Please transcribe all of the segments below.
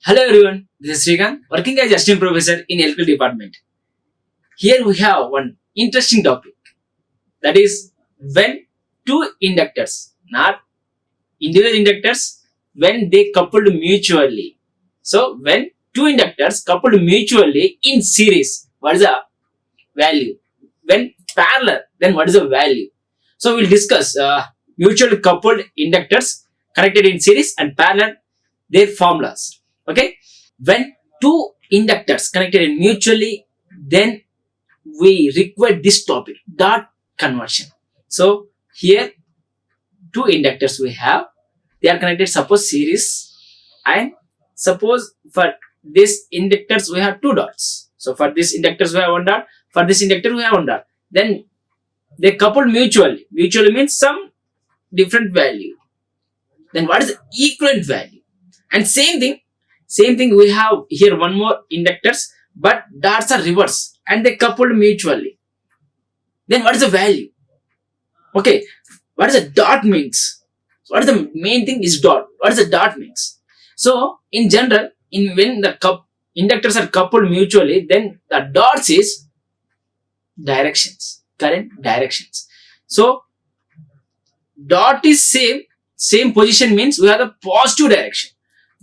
Hello everyone, this is Srikanth, working as assistant professor in electrical department. Here we have one interesting topic, that is when two inductors, not individual inductors, when they coupled mutually. So when two inductors coupled mutually in series, what is the value? When parallel, then what is the value? So we'll discuss mutually coupled inductors connected in series and parallel, their formulas. Okay, when two inductors connected in mutually, then we require this topic, dot conversion. So here two inductors we have, they are connected suppose series, and suppose for this inductors we have two dots. So for this inductors we have one dot, for this inductor we have one dot. Then they coupled mutually. Mutually means some different value. Then what is the equivalent value? And same thing we have here one more inductors, but dots are reverse and they coupled mutually. Then what is the value? Okay, what is a dot means? What is the main thing is dot. What is the dot means? So in general, in when the inductors are coupled mutually, then the dots is directions, current directions. So dot is same position means we have the positive direction.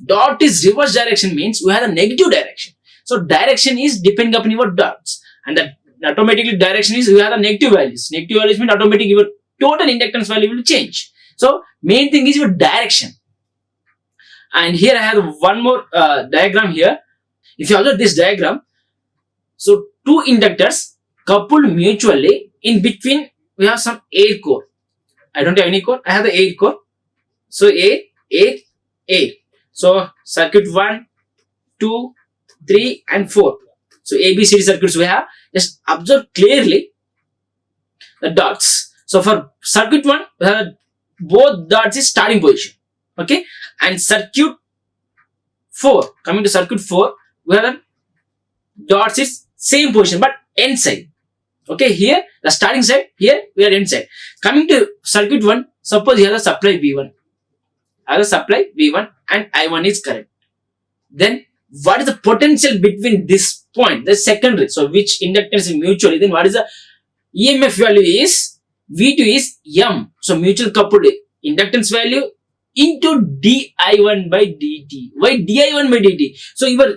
Dot is reverse direction means we have a negative direction. So direction is depending upon your dots, and that automatically direction is we have the negative values. Negative values mean automatically your total inductance value will change. So main thing is your direction. And here I have one more diagram here. If you observe this diagram, so two inductors coupled mutually, in between we have some air core. I don't have any core, I have the air core. So air. So circuit 1, 2, 3 and 4. So ABCD circuits we have. Just observe clearly the dots. So for circuit 1, we have both dots is starting position. Okay. And circuit 4, coming to circuit 4, we have the dots is same position but end side. Okay. Here the starting side, here we are end side. Coming to circuit 1, suppose you have the supply V1. I have the supply V1 and I1 is current. Then what is the potential between this point, the secondary? So which inductance is mutually, then what is the EMF value is V2 is M. So mutual coupled inductance value into di1 by dt. Why di1 by dt? So your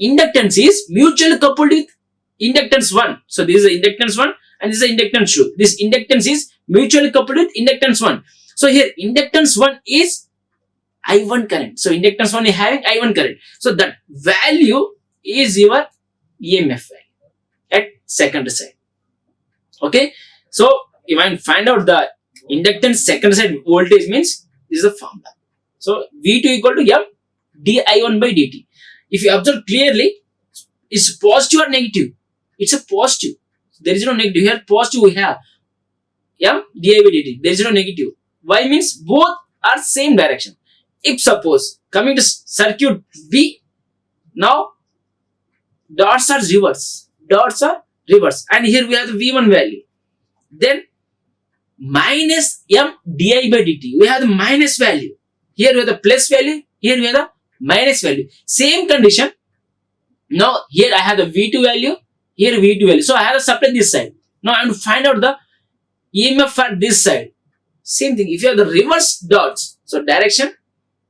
inductance is mutually coupled with inductance 1. So this is the inductance 1 and this is the inductance 2. This inductance is mutually coupled with inductance 1. So here inductance 1 is I1 current. So inductance 1 is having I1 current. So that value is your EMF value at secondary side. Okay. So if I find out the inductance secondary side voltage means this is the formula. So V2 equal to M di1 by dt. If you observe clearly, it's positive or negative? It's a positive. There is no negative. Here positive we have M di by dt. There is no negative. Why means both are same direction. If suppose coming to circuit V, now dots are reverse. Dots are reverse. And here we have the V1 value. Then minus M di by dt. We have the minus value. Here we have the plus value. Here we have the minus value. Same condition. Now here I have the V2 value. Here V2 value. So I have to supply this side. Now I am to find out the EMF for this side. Same thing. If you have the reverse dots, so direction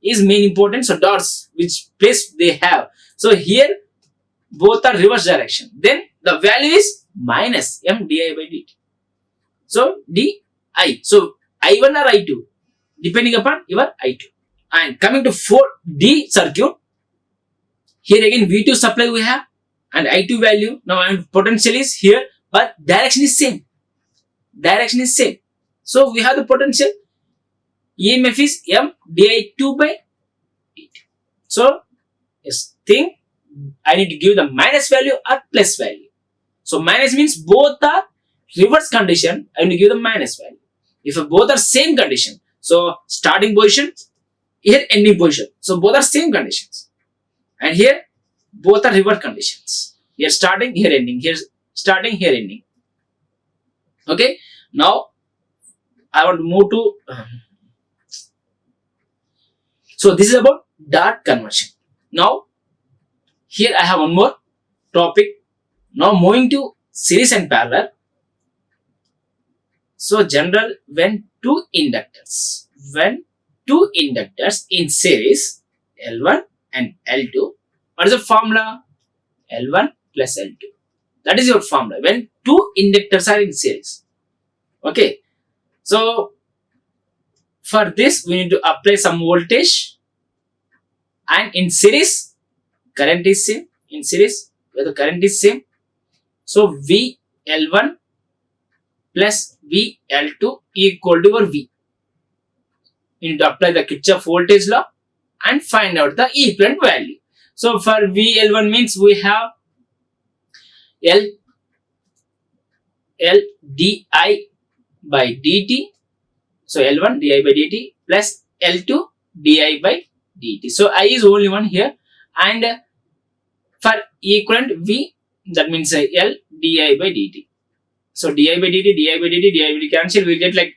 is main important. So dots which place they have. So here both are reverse direction. Then the value is minus M di by dt. So di. So I1 or I2 depending upon your I2. And coming to 4D circuit, here again V2 supply we have and I2 value. Now and potential is here, but direction is same. Direction is same. So we have the potential. EMF is M di2 by dt. So yes, think I need to give the minus value or plus value. So minus means both are reverse condition. I need to give the minus value. If both are same condition, so starting position, here ending position. So both are same conditions. And here both are reverse conditions. Here starting, here ending. Here starting, here ending. Okay. Now I want to move to. So this is about dot conversion. Now here I have one more topic. Now moving to series and parallel. So general, when two inductors in series L1 and L2, what is the formula? L1 plus L2. That is your formula when two inductors are in series. Okay. So for this we need to apply some voltage, and in series current is same. In series where the current is same, so VL1 plus VL2 equal to your V. You need to apply the Kirchhoff voltage law and find out the equivalent value. So for VL1 means we have L di by dt. So L1 di by dt plus L2 di by dt. So I is only one here, and for equivalent V, that means L di by dt. So di by dt, di by dt, di by dt cancel, we get like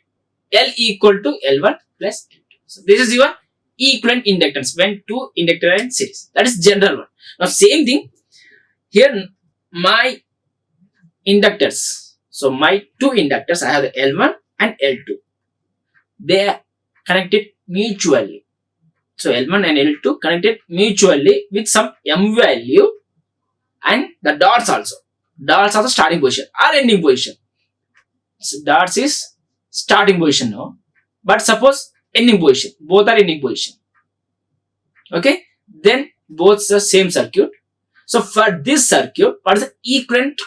L equal to L1 plus L2. So this is your equivalent inductance when two inductors are in series. That is general one. Now same thing here, my inductors. So my two inductors, I have the L1 and L2. They are connected mutually. So L1 and L2 connected mutually with some M value, and the dots also. Dots are the starting position or ending position. So dots is starting position now, but suppose ending position. Both are ending position. Okay, then both the same circuit. So for this circuit, what is the equivalent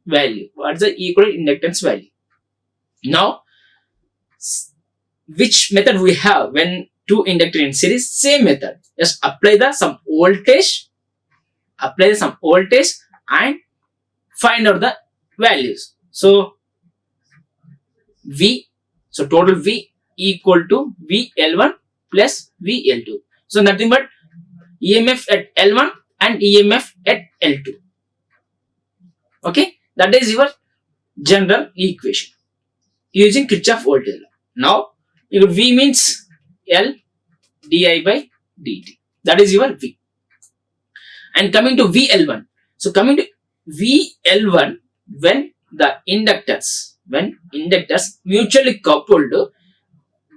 value? What is the equivalent inductance value? Now, which method we have when two inductors in series? Same method. Just apply some voltage and find out the values. So V, so total V equal to VL1 plus VL2. So nothing but EMF at L1 and EMF at L2. Okay, that is your general equation using Kirchhoff voltage law. Now your V means L di by dt. That is your V. And coming to VL1. So coming to VL1, when inductors mutually coupled,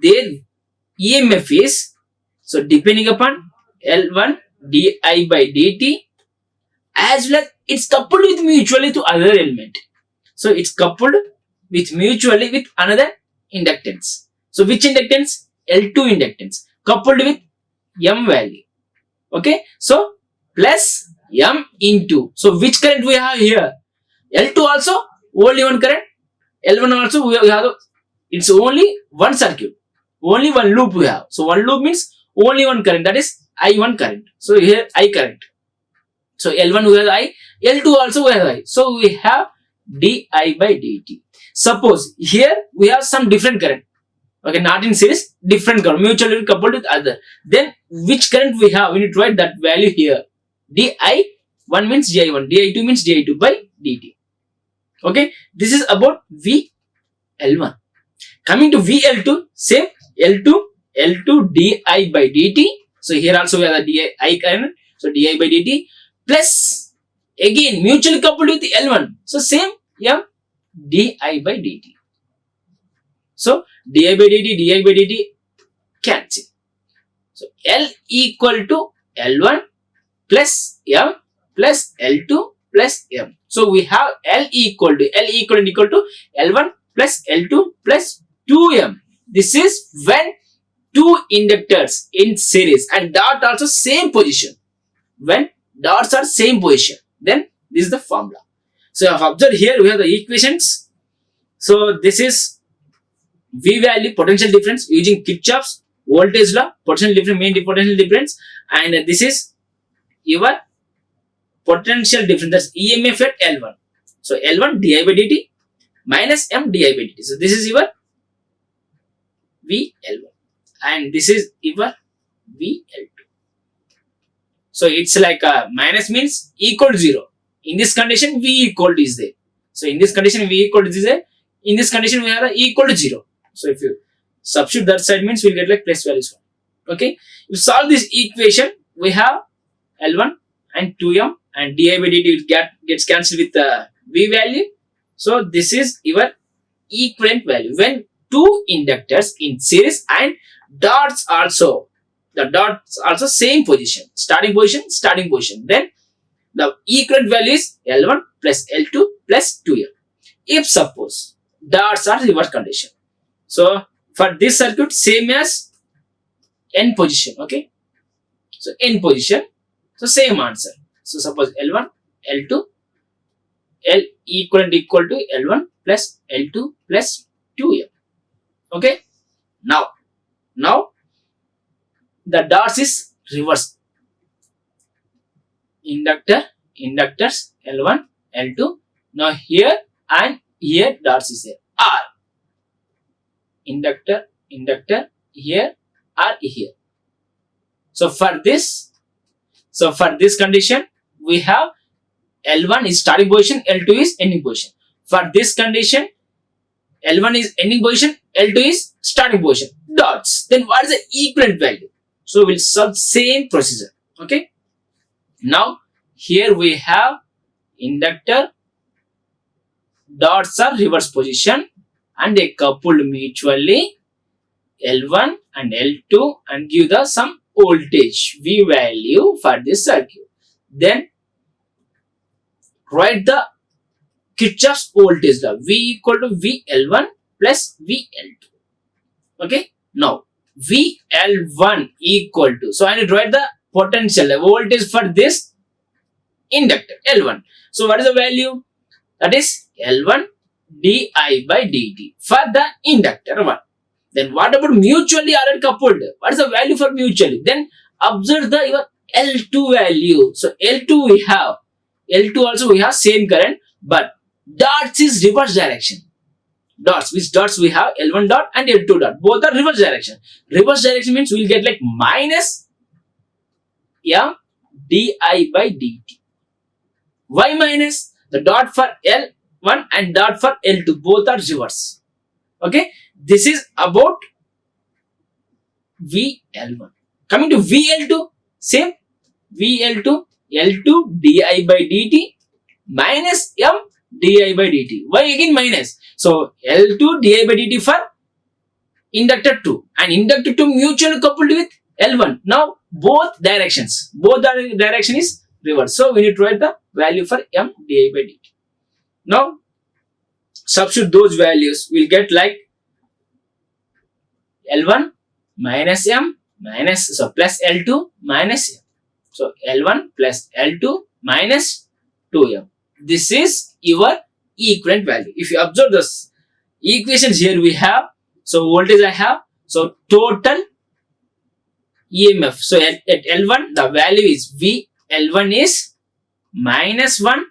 their EMF is, so depending upon L1 di by dt, as well as it's coupled with mutually to other element. So it's coupled with mutually with another inductance. So which inductance? L2 inductance coupled with M value. Okay, so plus M into, so which current we have here? L2 also only one current, L1 also we have, it's only one circuit, only one loop we have. So one loop means only one current, that is I1 current. So here I current. So L1 we have I, L2 also we have I. So we have di by dt. Suppose here we have some different current. Okay, not in series, different current, mutually coupled with other. Then which current we have? We need to write that value here. di1 means di1, di2 means di2 by dt. Okay, this is about VL1. Coming to VL2, same L2 di by dt. So here also we have the di current. So di by dt plus again mutually coupled with L1. So same M di by dt. So di by dt cancel. So L equal to L1 plus M plus L2 plus M. So we have L equal to L1 plus L2 plus 2M. This is when two inductors in series and dot also same position. When dots are same position, then this is the formula. So you have observed here we have the equations. So this is V value, potential difference using Kirchhoff's voltage law, potential difference, main potential difference, and this is your potential difference, that's EMF at L1. So L1 di by dt minus M di by dt. So this is your VL1 and this is your VL2. So it's like a minus means equal to 0. In this condition V equal to is there. So in this condition V equal to is there. In this condition we have a equal to 0. So if you substitute that side means we'll get like plus values 1. Okay. You solve this equation, we have L1 and 2m, and di by dt will gets cancelled with the v value. So this is your equivalent value when two inductors in series and dots also, the dots also same position, starting position, then the equivalent value is L1 plus L2 plus 2m. If suppose dots are reverse condition, so for this circuit same as n position, okay, so n position, so same answer. So suppose L1 L2 L equivalent equal to L1 plus L2 plus 2m. Okay, now the dots is reversed, inductors L1 L2, now here and here dots is there, R inductor here, R here. So for this condition we have L1 is starting position, L2 is ending position. For this condition L1 is ending position, L2 is starting position, dots. Then what is the equivalent value? So we'll solve same procedure. Okay. Now here we have inductor, dots are reverse position and they coupled mutually L1 and L2 and give the some voltage V value for this circuit. Then write the Kirchhoff's voltage law, V equal to VL1 plus VL2. Okay. Now VL1 equal to, so I need to write the potential voltage for this inductor L1. So what is the value? That is L1 di by dt for the inductor 1. Then what about mutually already coupled? What is the value for mutually? Then observe the your L2 value. So L2 we have, L2 also we have same current, but dots is reverse direction. Dots, which dots we have? L1 dot and L2 dot. Both are reverse direction. Reverse direction means we will get like minus m di by dt. Why minus? The dot for L1 and dot for L2 both are reverse. Okay. This is about VL1. Coming to VL2, same VL2, L2 di by dt minus m di by dt. Why again minus? So L2 di by dt for inductor 2 and inductor 2 mutually coupled with L1. Now both direction is reverse. So we need to write the value for m di by dt. Now substitute those values, we'll get like L1 minus m minus, so plus L2 minus m. So L1 plus L2 minus 2m. This is your equivalent value. If you observe this equations here we have, so voltage I have, so total EMF. So at L1 the value is V, L1 is minus 1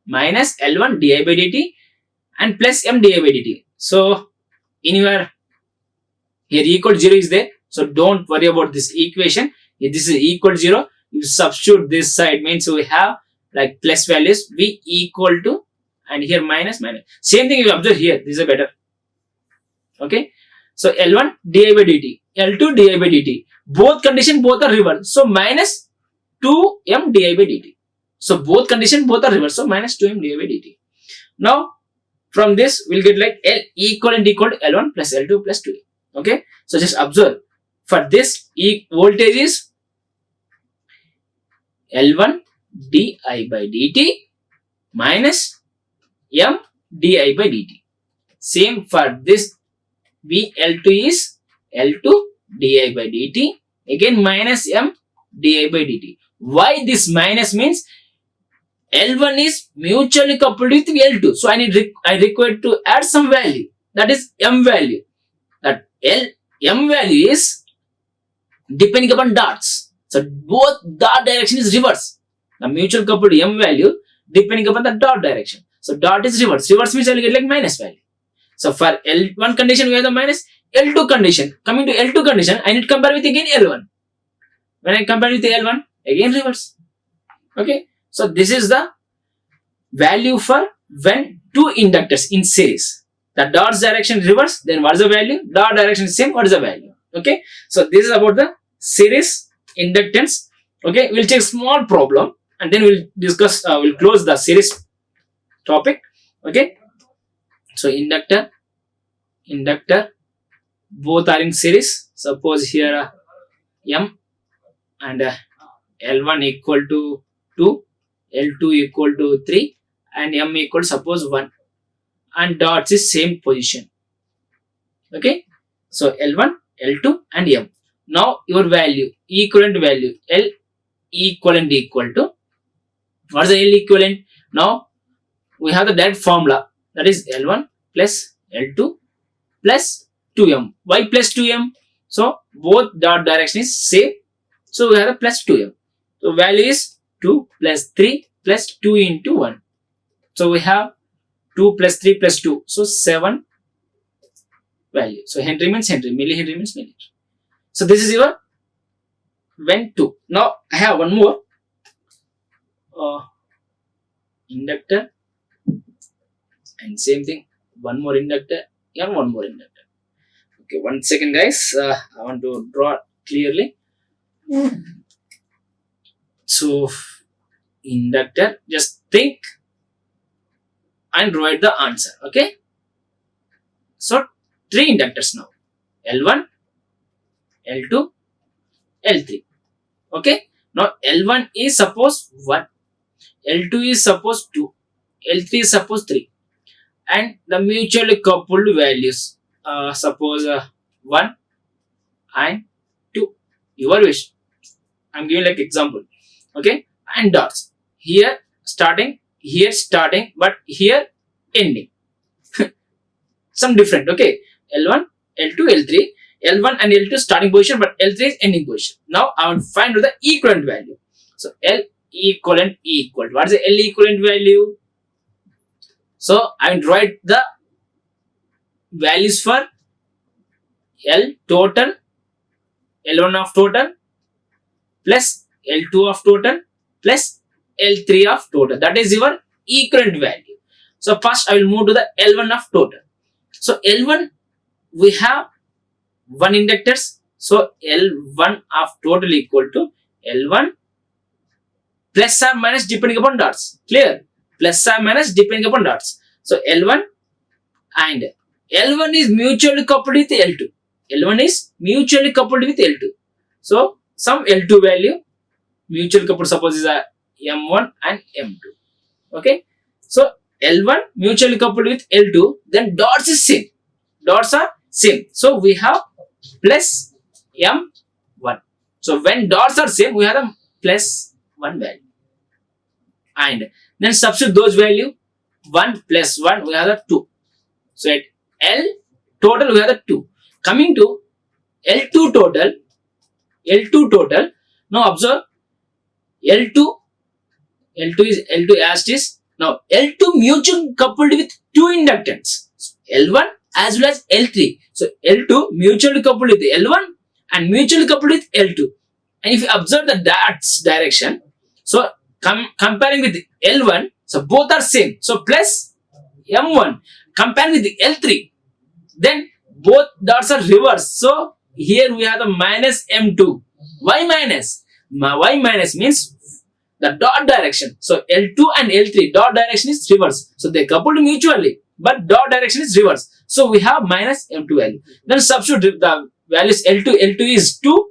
minus L1 di by dt and plus m di by dt. So in your here equal to 0 is there, so don't worry about this equation. If this is equal to 0, you substitute this side, means we have like plus values, V equal to, and here minus. Same thing you observe here, this is better. Okay, so L1 di by dt, L2 di by dt, both condition both are reversed, so minus 2m di by dt. So both condition both are reversed, so minus 2m di by dt. Now from this we'll get like L equivalent equal to L1 plus L2 plus 2. Okay, so just observe for this voltage is L1 di by dt minus m di by dt. Same for this VL2 is L2 di by dt, again minus m di by dt. Why this minus means L1 is mutually coupled with L2, so I require to add some value, that is m value. That m value is depending upon dots, so both dot direction is reverse. The mutual coupled m value depending upon the dot direction, so dot is reverse means I will get like minus value. So for L1 condition we have the minus, L2 condition, coming to L2 condition I need to compare with again L1. When I compare with L1, again reverse. Okay, so this is the value for when two inductors in series. The dot's direction reverse, then what is the value? Dot direction is same, what is the value? Okay, so this is about the series inductance. Okay, we'll take small problem and then we'll discuss. We'll close the series topic. Okay, so inductor, both are in series. Suppose here M and L1 equal to 2, L2 equal to 3, and M equal suppose 1, and dots is same position. Okay, so L1, L2 and M. Now your value, equivalent value, L equivalent equal to, what is the L equivalent? Now we have the direct formula, that is L1 plus L2 plus 2M. Why plus 2M? So both dot direction is same, so we have a plus 2M. So value is 2 plus 3 plus 2 into 1. So we have 2 plus 3 plus 2, so 7 value. So Henry means Henry, millihenry means millihenry. So this is your when 2. Now I have one more inductor, and same thing, one more inductor and one more inductor. Okay, 1 second guys, I want to draw clearly. So inductor, just think and write the answer. Okay, so 3 inductors now, L1, L2, L3. Okay, now L1 is suppose 1, L2 is suppose 2, L3 is suppose 3, and the mutually coupled values, suppose 1 and 2, your wish. I'm giving like example. Okay, and dots here starting, but here ending. Some different. Okay, L1, L2, L3, L1 and L2 starting position, but L3 is ending position. Now I will find the equivalent value. So L equivalent equal. What is the L equivalent value? So I will write the values for L total, L1 of total plus L2 of total plus L3 of total. That is your equivalent value. So first I will move to the L1 of total. So L1 we have 1 inductors. So L1 of total equal to L1 plus or minus depending upon dots. Clear? Plus or minus depending upon dots. So L1 and L1 is mutually coupled with L2. L1 is mutually coupled with L2. So some L2 value mutually coupled, suppose is a M1 and M2. Okay. So L1 mutually coupled with L2, then dots is same. Dots are same. So we have plus M1. So when dots are same, we have a plus 1 value. And then substitute those value, 1 plus 1, we have the 2. So at L total, we have the 2. Coming to L2 total, now observe L2 is L2 as it is. Now L2 mutually coupled with 2 inductance, L1 as well as L3. So L2 mutually coupled with L1 and mutually coupled with L2. And if you observe the dots direction, so comparing with L1, so both are same. So plus M1 comparing with the L3, then both dots are reversed. So here we have the minus M2. Why minus? Why minus means the dot direction. So L2 and L3 dot direction is reverse. So they coupled mutually, but dot direction is reverse. So we have minus M2 value. Then substitute the values L2 is 2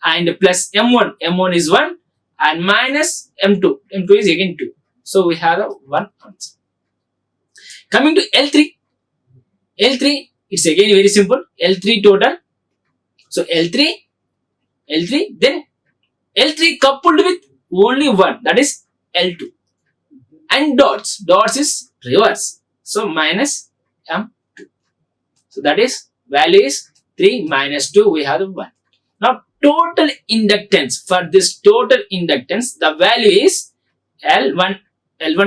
and plus M1 is 1 and minus M2 is again 2. So we have a 1 answer. Coming to L3, it's again very simple. L3 total. So L3, then L3 coupled with only 1, that is L2. And dots is reverse. So minus M2. So that is value is 3 minus 2, we have the 1. Now total inductance, for this total inductance, the value is L1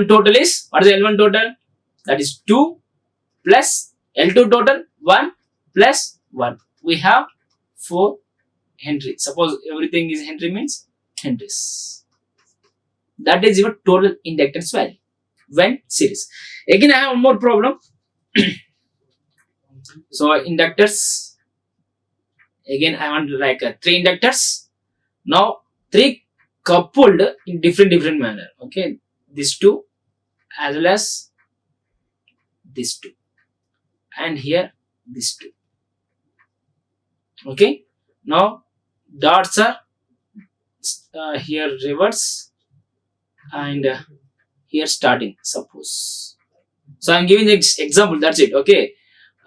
total is, what is L1 total? That is 2 plus L2 total 1 plus 1. We have 4 Henry. Suppose everything is Henry means Henrys. That is your total inductance value when series. Again I have one more problem. So inductors, again I want like 3 inductors. Now 3 coupled in different manner. Okay, these two as well as these two, and here these two. Okay, now dots are here reverse, and here starting, suppose. So I'm giving the example, that's it. Okay,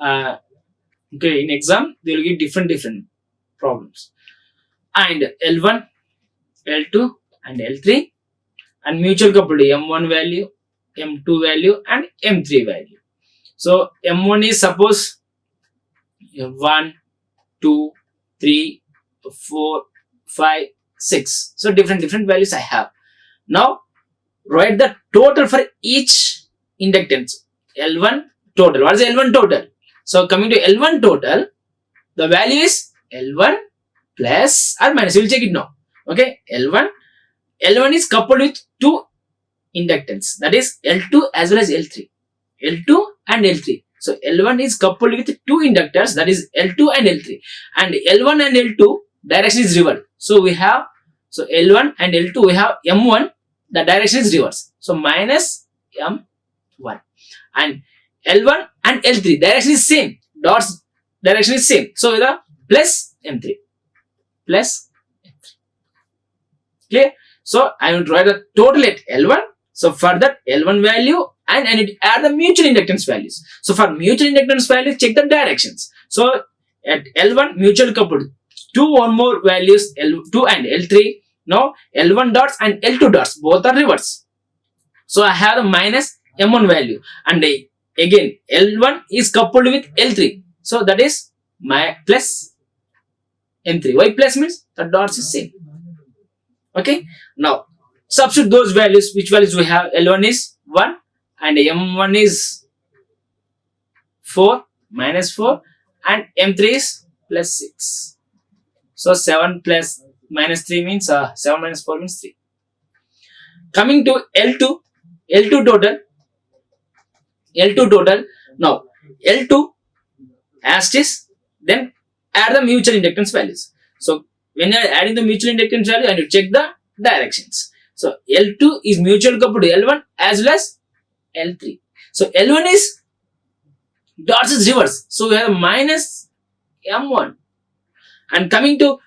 okay, in exam they will give different problems, and L1, L2 and L3, and mutual coupled M1 value, M2 value and M3 value. So M1 is suppose 1, 2, 3, 4, 5, 6. So different values I have. Now write the total for each inductance. L1 total. What is L1 total? So coming to L1 total, the value is L1 plus or minus. We will check it now. Okay, L1 is coupled with 2 inductance, that is L2 as well as L3. L2 and L3. So L1 is coupled with 2 inductors, that is L2 and L3. And L1 and L2 direction is reversed. So we have, so L1 and L2 we have M1, the direction is reverse. So minus M1. And L1 and L3 direction is same. Dots direction is same. So we have plus M3. Plus M3. Clear? So I will write the total at L1. So for that L1 value and I need to add the mutual inductance values. So for mutual inductance values, check the directions. So at L1 mutual coupled 2 or more values, L2 and L3. Now L1 dots and L2 dots both are reverse. So I have the minus M1 value, and again L1 is coupled with L3. So that is my plus M3. Why plus means the dots is same. Okay. Now substitute those values. Which values we have? L1 is 1 and M1 is 4 minus 4 and M3 is plus 6. So 7 plus minus 3 means 7 minus 4 means 3. Coming to L2 total. Now L2 as it is, then add the mutual inductance values. So when you are adding the mutual inductance value, and you check the directions. So L2 is mutual coupled to L1 as well as L3. So L1 is dots is reverse. So we have minus M1. And coming to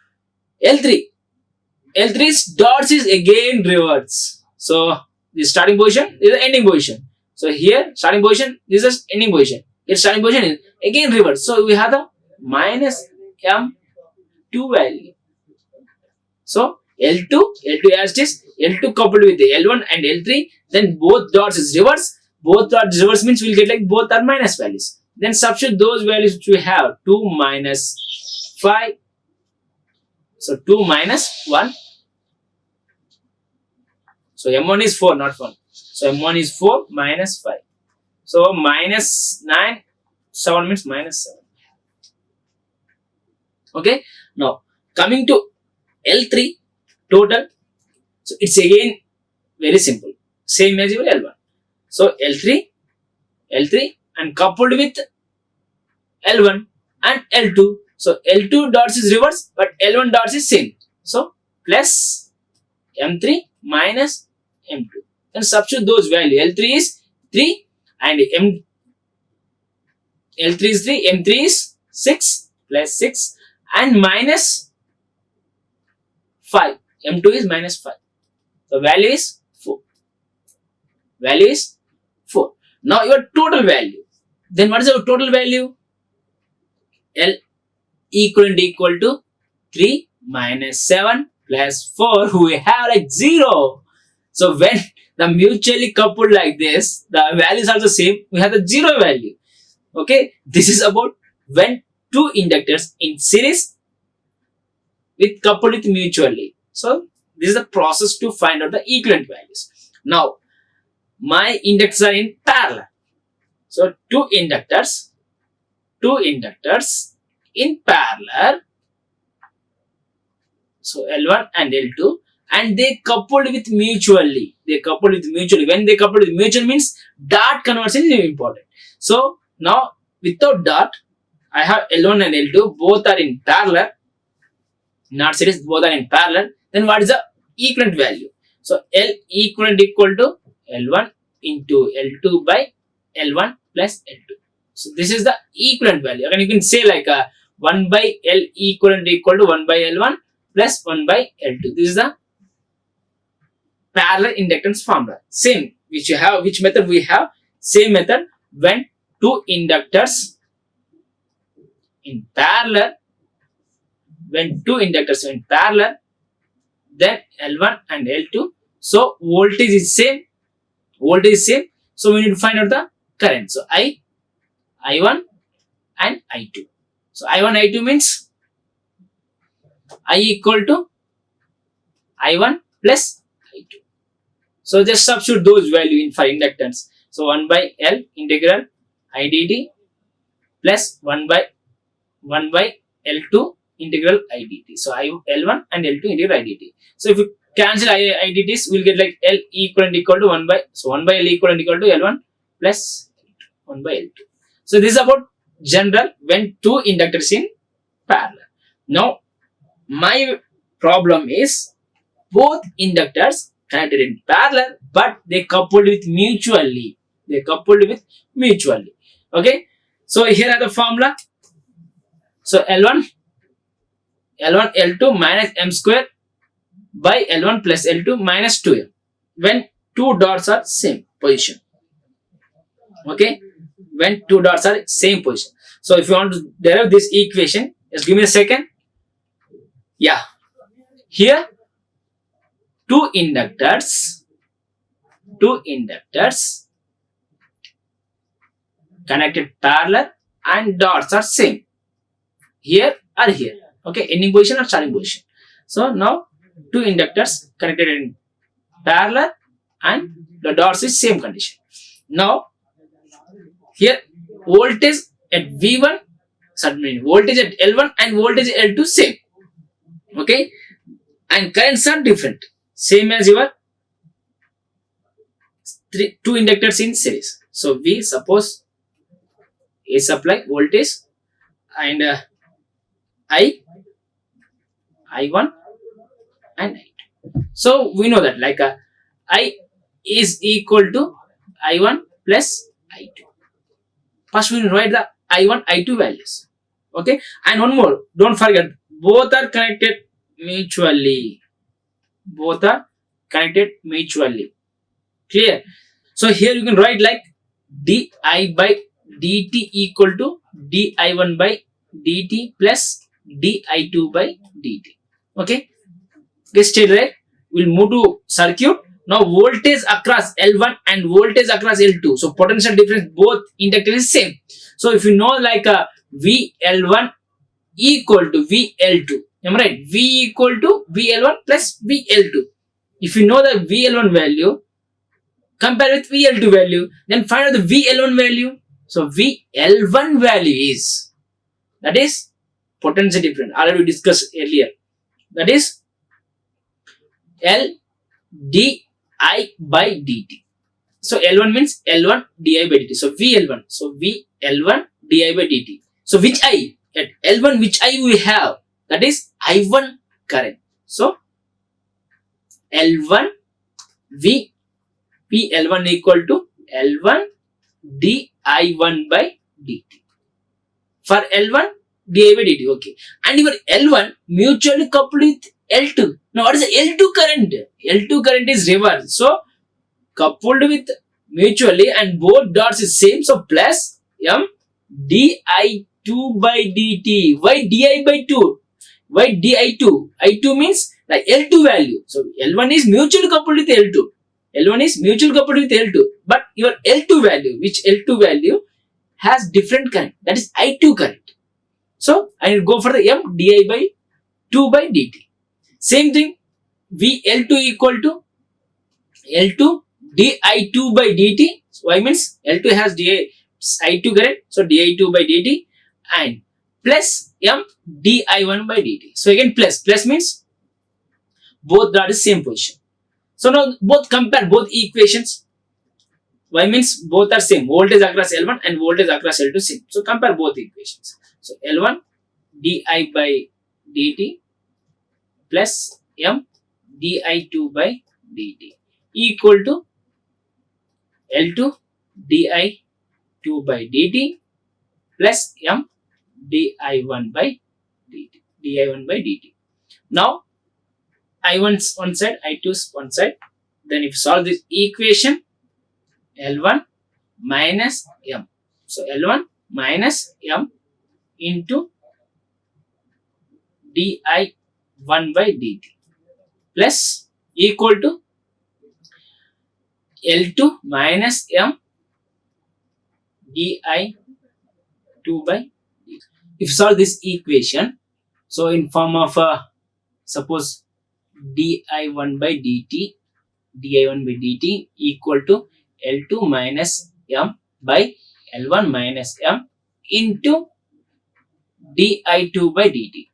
L3's dots is again reverse. So the starting position is the ending position. So here starting position, this is ending position. Here starting position is again reverse. So we have the minus M2 value. So L2 as it is, L2 coupled with the L1 and L3, then both dots is reverse. Both dots reverse means we'll get like both are minus values. Then substitute those values which we have, 2 minus 5. So 2 minus 1. So M1 is 4, not 1. So M1 is 4 minus 5. So minus 9, 7 means minus 7. Okay. Now coming to L3 total. So it's again very simple. Same as your L1. So L3 and coupled with L1 and L2. So L2 dots is reverse, but L1 dots is same. So plus M3 minus M2. Then substitute those values. L3 is 3 and L3 is 3, M3 is 6 plus 6 and minus 5. M2 is minus 5. So value is 4. Value is 4. Now your total value. Then what is our total value? L equal to 3 minus 7 plus 4. We have like 0. So when the mutually coupled like this, the values are the same. We have the 0 value. Okay. This is about when 2 inductors in series with coupled with mutually. So this is the process to find out the equivalent values. Now my inductors are in parallel. So two inductors in parallel. So L1 and L2, and they coupled with mutually. When they coupled with mutual means dot conversion is important. So now without dot, I have L1 and L2, both are in parallel. Not series, both are in parallel. then what is the equivalent value? So L equivalent equal to L1 into L2 by L1 plus L2. So this is the equivalent value. Again, you can say like 1 by L equivalent equal to 1 by L1 plus 1 by L2. This is the parallel inductance formula. Same, which method we have? Same method when two inductors in parallel, then L1 and L2. So voltage is same. So we need to find out the current. So I1 and I2. So I1, I2 means I equal to I1 plus I2. So just substitute those value in for inductance. So 1 by L integral I dt plus 1 by L2 integral I dt. So L1 and L2 integral I dt. So if you cancel I dt's, we'll get like L equivalent equal to 1 by, so 1 by L equivalent equal to L1 plus 1 by L2. So this is about general when two inductors in parallel. Now my problem is both inductors connected in parallel, but they coupled with mutually. Okay. So here are the formula. So L1 L2 minus m square by L1 plus L2 minus 2m when two dots are same position. Okay, when two dots are same position. So if you want to derive this equation, just give me a second. Yeah, here two inductors connected parallel and dots are same here or here. Okay, ending position or starting position. So now two inductors connected in parallel and the dots is same condition. Now here voltage at V1, voltage at L1 and voltage at L2 same. Okay, and currents are different, same as your two inductors in series. So we suppose a supply voltage and I1 and I2. So we know that like I is equal to I1 plus I2. First we write the I1, I2 values. Okay, and one more, don't forget, both are connected mutually. Clear? So here you can write like di by dt equal to di1 by dt plus di2 by dt. Okay, get straight, right? We'll move to circuit. Now voltage across L1 and voltage across L2. So potential difference both inductor is same. So if you know like VL1 equal to VL2, am I right? V equal to VL1 plus VL2. If you know the VL1 value, compare with VL2 value, then find out the VL1 value. So VL1 value is, that is potential difference, already we discussed earlier, that is L di by dt. So L1 means L1 di by dt. So VL1. So VL1 di by dt. So which I? At L1 which I we have? That is I1 current. So L1 L1 equal to L1 di1 by dt. For L1 di by dt. Okay. And your L1 mutually coupled with L2. Now what is the L2 current? L2 current is reverse. So coupled with mutually and both dots is same. So plus m di2 by dt. Why di by 2? Why di2? I2 means the L2 value. So L1 is mutually coupled with L2. L1 is mutually coupled with L2. But your L2 value, which L2 value has different current. That is I2 current. So I will go for the m di by 2 by dt. Same thing, VL2 equal to L2 di2 by dt. So I means L2 has I2 current. So di2 by dt and plus m di1 by dt. So again plus means both that is same position. So now both compare both equations. Y means both are same. Voltage across L1 and voltage across L2 same. So compare both equations. So L1 di by dt plus m di2 by dt equal to L2 di2 by dt plus m di1 by dt. Now I1 one side, I2 one side. Then if you solve this equation, L1 minus m. So L1 minus m into di1 by dt plus equal to L2 minus m di2 by dt. If you solve this equation, so in form of suppose di1 by dt equal to L2 minus m by L1 minus m into di2 by dt.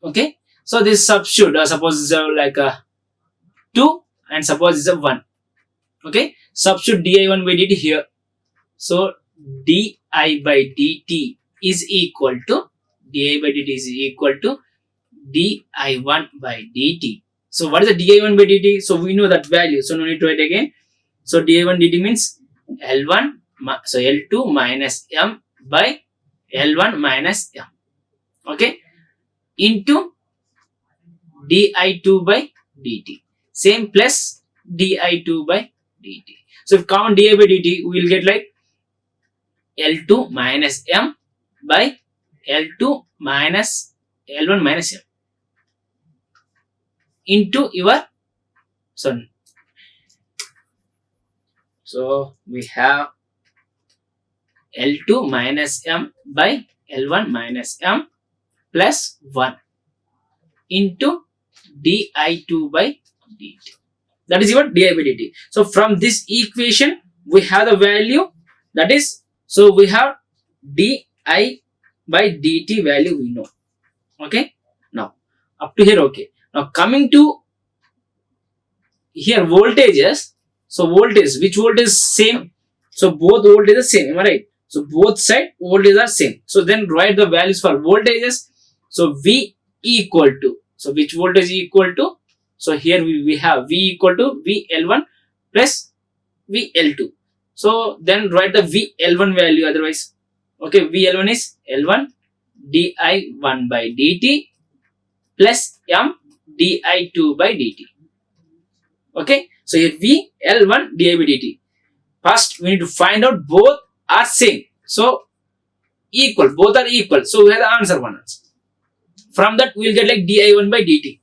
Okay, so this substitute suppose is like a 2 and suppose is a 1. Okay, substitute di1 by dt here. So di by dt is equal to di1 by dt. So what is the di1 by dt? So we know that value, so no need to write again. So di1 dt means L1, so L2 minus m by L1 minus m. Okay, into di2 by dt, same plus di2 by dt. So if count di by dt, we will get like L2 minus m by L2 minus L1 minus m into your son. So we have L2 minus m by L1 minus m plus 1 into di2 by dt. That is your di by dt. So from this equation we have the value, that is, so we have di by dt value we know. Okay, now up to here. Okay, now coming to here voltages. So voltage, which voltage is same? So both voltages are same, am I right? So both side voltages are same. So then write the values for voltages. So V equal to, so which voltage equal to? So here we have V equal to VL1 plus VL2. So then write the VL1 value otherwise. Okay, VL1 is L1 di1 by dt plus m di2 by dt. Okay, so here VL1 di by dt. First we need to find out both are same. So equal, both are equal. So we have the answer one answer. From that we will get like di1 by dt.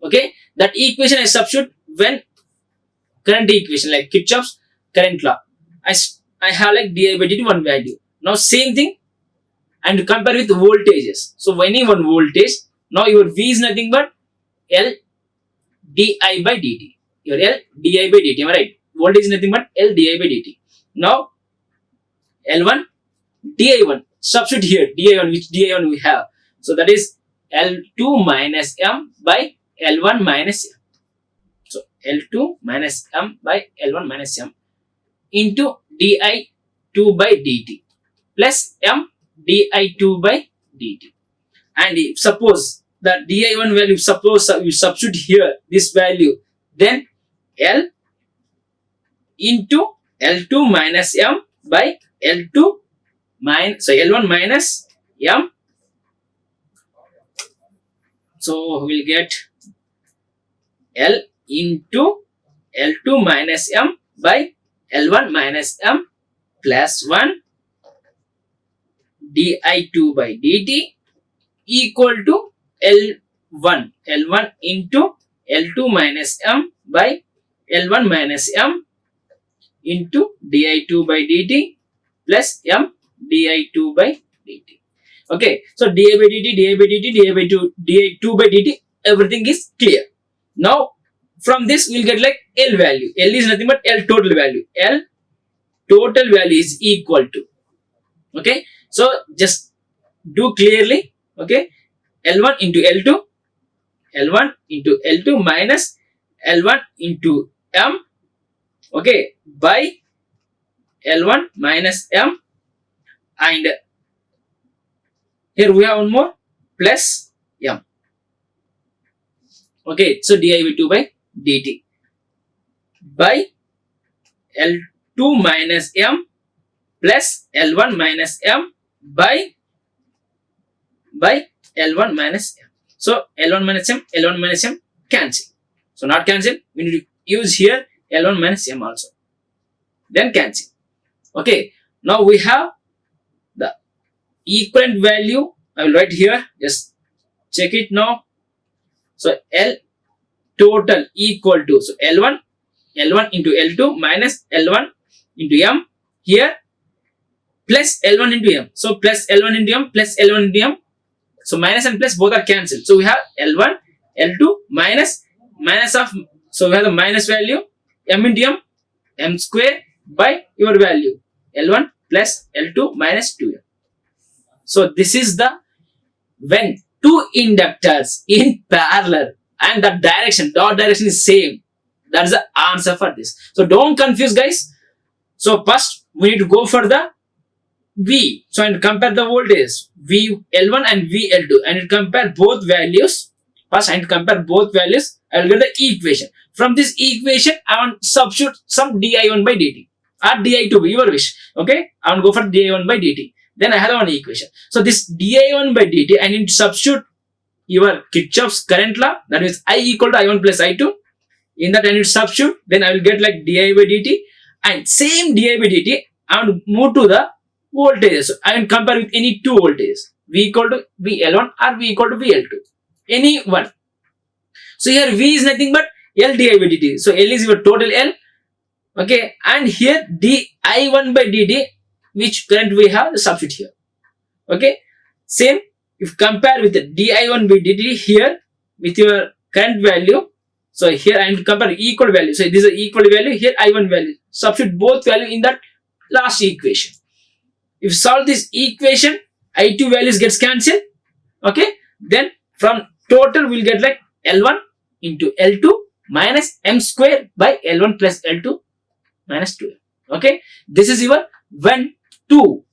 Okay, that equation I substitute when current equation like Kirchhoff's current law. I have like di by dt one value. Now same thing and compare with voltages. So when you one voltage, now your V is nothing but L di by dt. Your L di by dt, am I right? Voltage is nothing but L di by dt. Now L1 di1, substitute here di1, which di1 we have. So that is L2 minus m by L1 minus m. So L2 minus m by L1 minus m into di2 by dt plus m di2 by dt. And if suppose the di1 value, suppose you substitute here this value, then L into L2 minus m by L2 minus, so L1 minus m. So we will get L into L2 minus m by L1 minus m plus 1 di2 by dt equal to L1 into L2 minus m by L1 minus m into di2 by dt plus m di2 by dt. Okay, so di by dt, di2 by dt, everything is clear. Now from this we will get like L value. L is nothing but L total value. L total value is equal to, okay, so just do clearly. Okay, L1 into L2, L1 into L2 minus L1 into m, okay, by L1 minus m, and here we have one more plus m. Okay, so div2 by dt by L2 minus m plus L1 minus m by L1 minus m. So L1 minus m, L1 minus m cancel. So not cancel, we need to use here L1 minus m also. Then cancel. Okay, now we have the equivalent value. I will write here, just check it now. So L total equal to, so L1 into L2 minus L1 into m here plus L1 into m. So plus L1 into m plus L1 into m. So minus and plus both are cancelled. So we have L1, L2 minus of, so we have the minus value m into m square by your value L1 plus L2 minus 2m. So this is the when two inductors in parallel and the direction, dot direction is same. That is the answer for this. So don't confuse, guys. So first we need to go for the V. So and compare the voltage V L1 and V L2 and compare both values. First I need to compare both values. I will get the equation. From this equation I want to substitute some di1 by dt or di2 by your wish. Okay, I want to go for di1 by dt. Then I have one equation. So this di1 by dt I need to substitute your Kirchhoff's current law, that means I equal to I1 plus I2. In that I need to substitute, then I will get like di by dt, and same di by dt I want to move to the voltages. So I will compare with any two voltages, V equal to VL1 or V equal to VL2, any one. So here V is nothing but L di by dt. So L is your total L. Okay, and here di1 by dt, which current we have, substitute here. Okay, same if compare with the di1 by dt here with your current value. So here I am to compare equal value. So this is equal value, here I1 value. Substitute both value in that last equation. If solve this equation, I2 values gets cancelled. Okay, then from total we'll get like L1 into L2 minus m square by L1 plus L2 minus 2m. Okay, this is your when two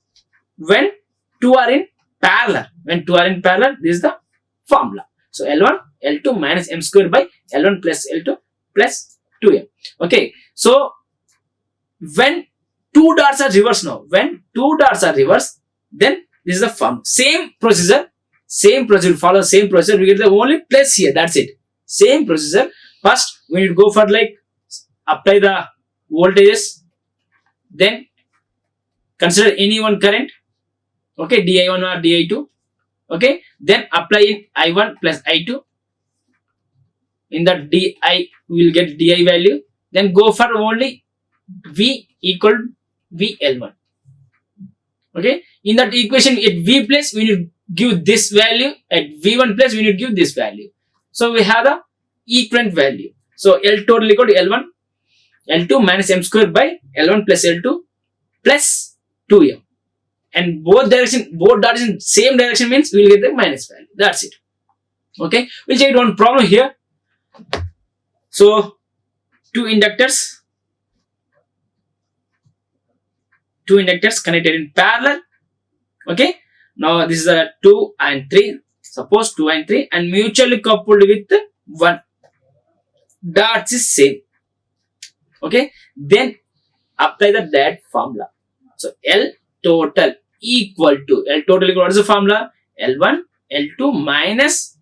are in parallel. When two are in parallel, this is the formula. So L1 L2 minus m square by L1 plus L2 plus 2m. Okay, so when two dots are reversed now, when two dots are reversed, then this is the form. Same procedure, follow same procedure. We get the only plus here, that's it. Same procedure. First we need to go for like apply the voltages, then consider any one current. Okay, di1 or di2. Okay, then apply in I1 plus I2. In that di we will get di value. Then go for only V equal VL1. Okay, in that equation at V place we need to give this value, at V1 place we need to give this value. So we have the equivalent value. So L total equal to L1 L2 minus m square by L1 plus L2 plus 2m. And both dots in same direction means we will get the minus value. That's it. Okay, we'll check one problem here. So two inductors connected in parallel. Okay, now this is a 2 and 3. Suppose 2 and 3 and mutually coupled with 1. Dots is same. Okay, then apply the that formula. So L total equal to what is the formula? L1 L2 minus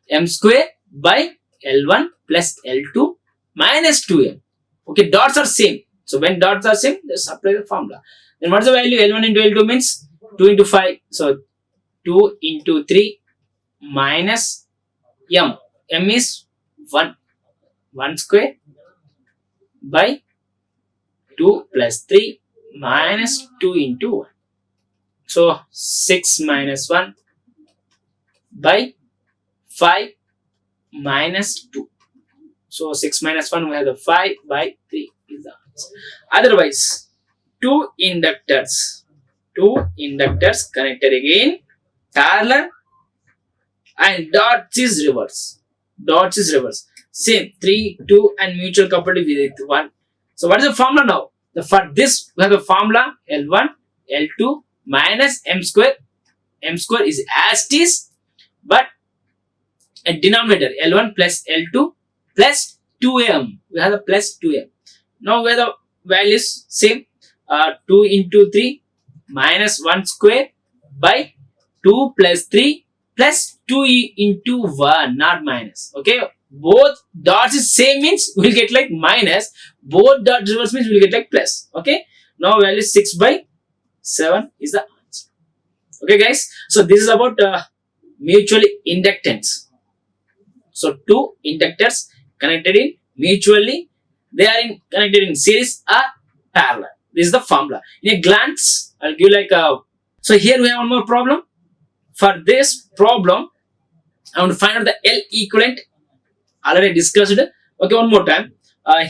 m square by L1 plus L2 minus 2m. Okay, dots are same. So when dots are same, just apply the formula. Then what is the value? L1 into L2 means 2 into 5. So 2 into 3 minus m. M is 1 square by 2 plus 3 minus 2 into 1. So 6 minus 1 by 5 minus 2. So 6 minus 1 we have the 5 by 3 is the answer. Otherwise, two inductors connected again parallel and dots is reverse. Same 3, 2 and mutual coupled with 1. So what is the formula now? For this we have the formula L1 L2 minus m square. M square is as it is, but a denominator L1 plus L2 plus 2m. We have the plus 2m. Now where the values same, 2 into 3 minus 1 square by 2 plus 3 plus 2 into 1, not minus. Okay, both dots is same means we'll get like minus, both dots reverse means we'll get like plus. Okay, now value 6 by 7 is the answer. Okay guys, so this is about mutual inductance. So two inductors connected in mutually, they are connected in series or parallel. This is the formula. In a glance, I'll give like a. So here we have one more problem. For this problem, I want to find out the L equivalent. Already discussed. Okay, one more time.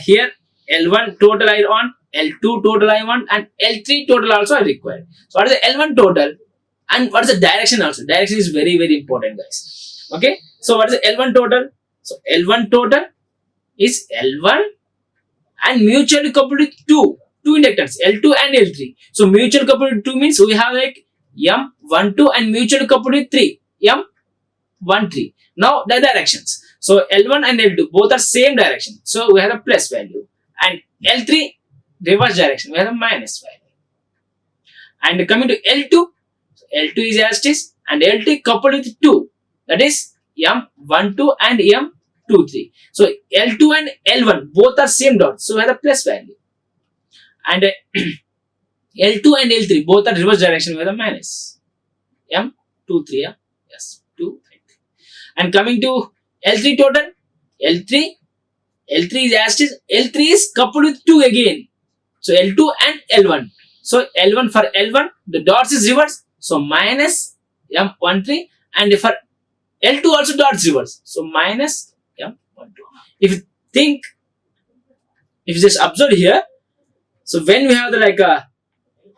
Here L1 total I want, L2 total I want, and L3 total also I require. So what is the L1 total? And what is the direction also? Direction is very, very important, guys. Okay. So what is the L1 total? So L1 total is L1 and mutually coupled with two inductors, L2 and L3. So mutually coupled with 2 means we have like M12 and mutually coupled with 3, M13. Now the directions. So L1 and L2 both are same direction. So we have a plus value. And L3 reverse direction, we have a minus value. And coming to L2, L2 is as it is, and L3 coupled with 2, that is M12 and M23. So L2 and L1 both are same dots, so we have a plus value. And L2 and L3 both are reverse direction, we have a minus. M23, yeah? Yes, 2 and 3. And coming to L3 total, L3 is as it is, L3 is coupled with 2 again. So L2 and L1. So L1 for L1, the dots is reverse. So minus M13, and for L2 also dots reverse. So minus M12. If you think, if you just observe here, so when we have the like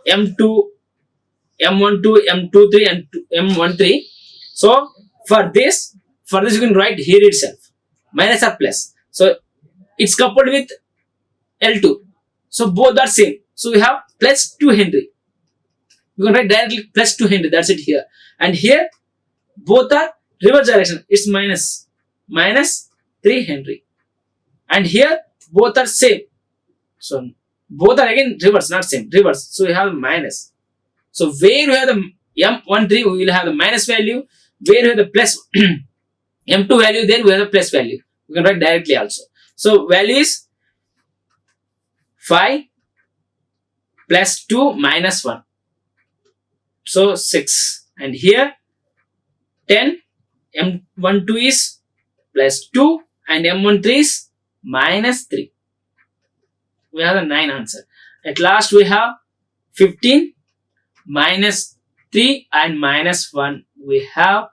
M2, M12, M23 and M13, so for this you can write here itself, minus or plus. So it's coupled with L2. So both are same. So we have plus 2 Henry. You can write directly plus 2 Henry, that's it here. And here, both are reverse direction, it's minus 3 Henry. And here, both are same. So, both are again reverse, not same, reverse. So, we have minus. So, where we have the M13, we will have the minus value. Where we have the plus M2 value, there we have the plus value. You can write directly also. So, value is 5 plus 2 minus 1. So 6, and here 10, M12 is plus 2 and M13 is minus 3. We have the 9 answer. At last we have 15 minus 3 and minus 1. We have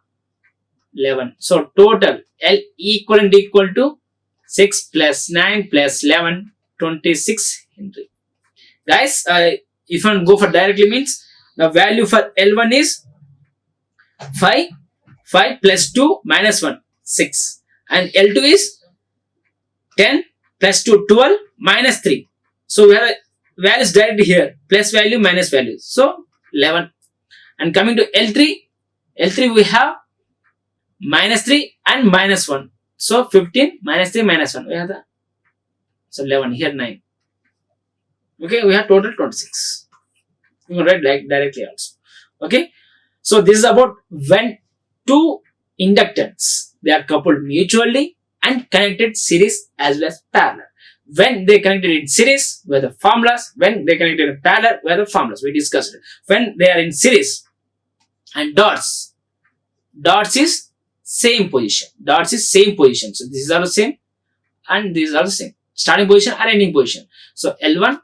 11. So total L equivalent equal to 6 plus 9 plus 11, 26 Henry. Guys, if you want to go for directly means, the value for L1 is 5 plus 2 minus 1, 6. And L2 is 10 plus 2, 12 minus 3. So we have a values directly here, plus value minus value. So 11. And coming to L3 we have minus 3 and minus 1. So 15 minus 3 minus 1. We have the, so 11, here 9. Okay, we have total 26. You can write like directly also. Okay, so this is about when two inductors, they are coupled mutually and connected series as well as parallel. When they connected in series, where the formulas. When they connected in parallel, where the formulas. We discussed it. When they are in series and dots is same position. Dots is same position. So these are the same and these are the same. Starting position or ending position. So L1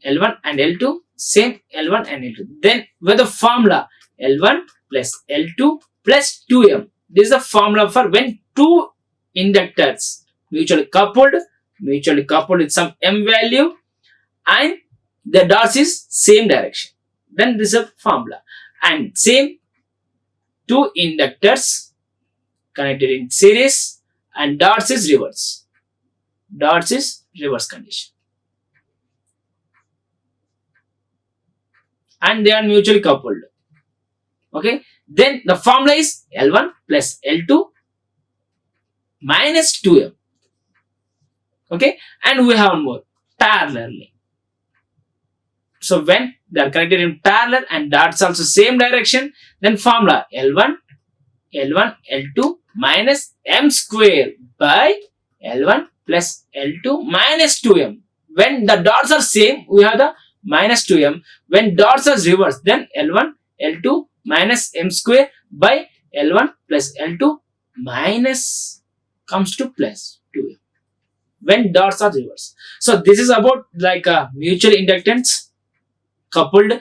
and L2, same L1 and L2. Then with the formula L1 plus L2 plus 2M. This is the formula for when two inductors mutually coupled with some M value and the dots is same direction. Then this is a formula. And same two inductors connected in series and dots is reverse. Dots is reverse condition. And they are mutually coupled. Okay. Then the formula is L1 plus L2 minus 2m. Okay, and we have one more parallelly. So when they are connected in parallel and that's also same direction, then formula L1 L2 minus m square by L1 plus L2 minus 2m. When the dots are same, we have the minus 2m. When dots are reversed, then L1 L2 minus m square by L1 plus L2 minus comes to plus 2m when dots are reversed. So this is about like a mutual inductance coupled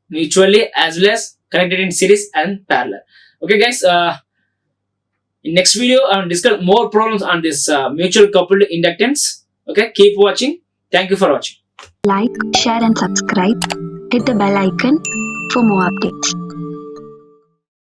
mutually as well as connected in series and parallel. Okay guys, in next video I will discuss more problems on this mutual coupled inductance. Okay, keep watching. Thank you for watching. Like, share and subscribe. Hit the bell icon for more updates.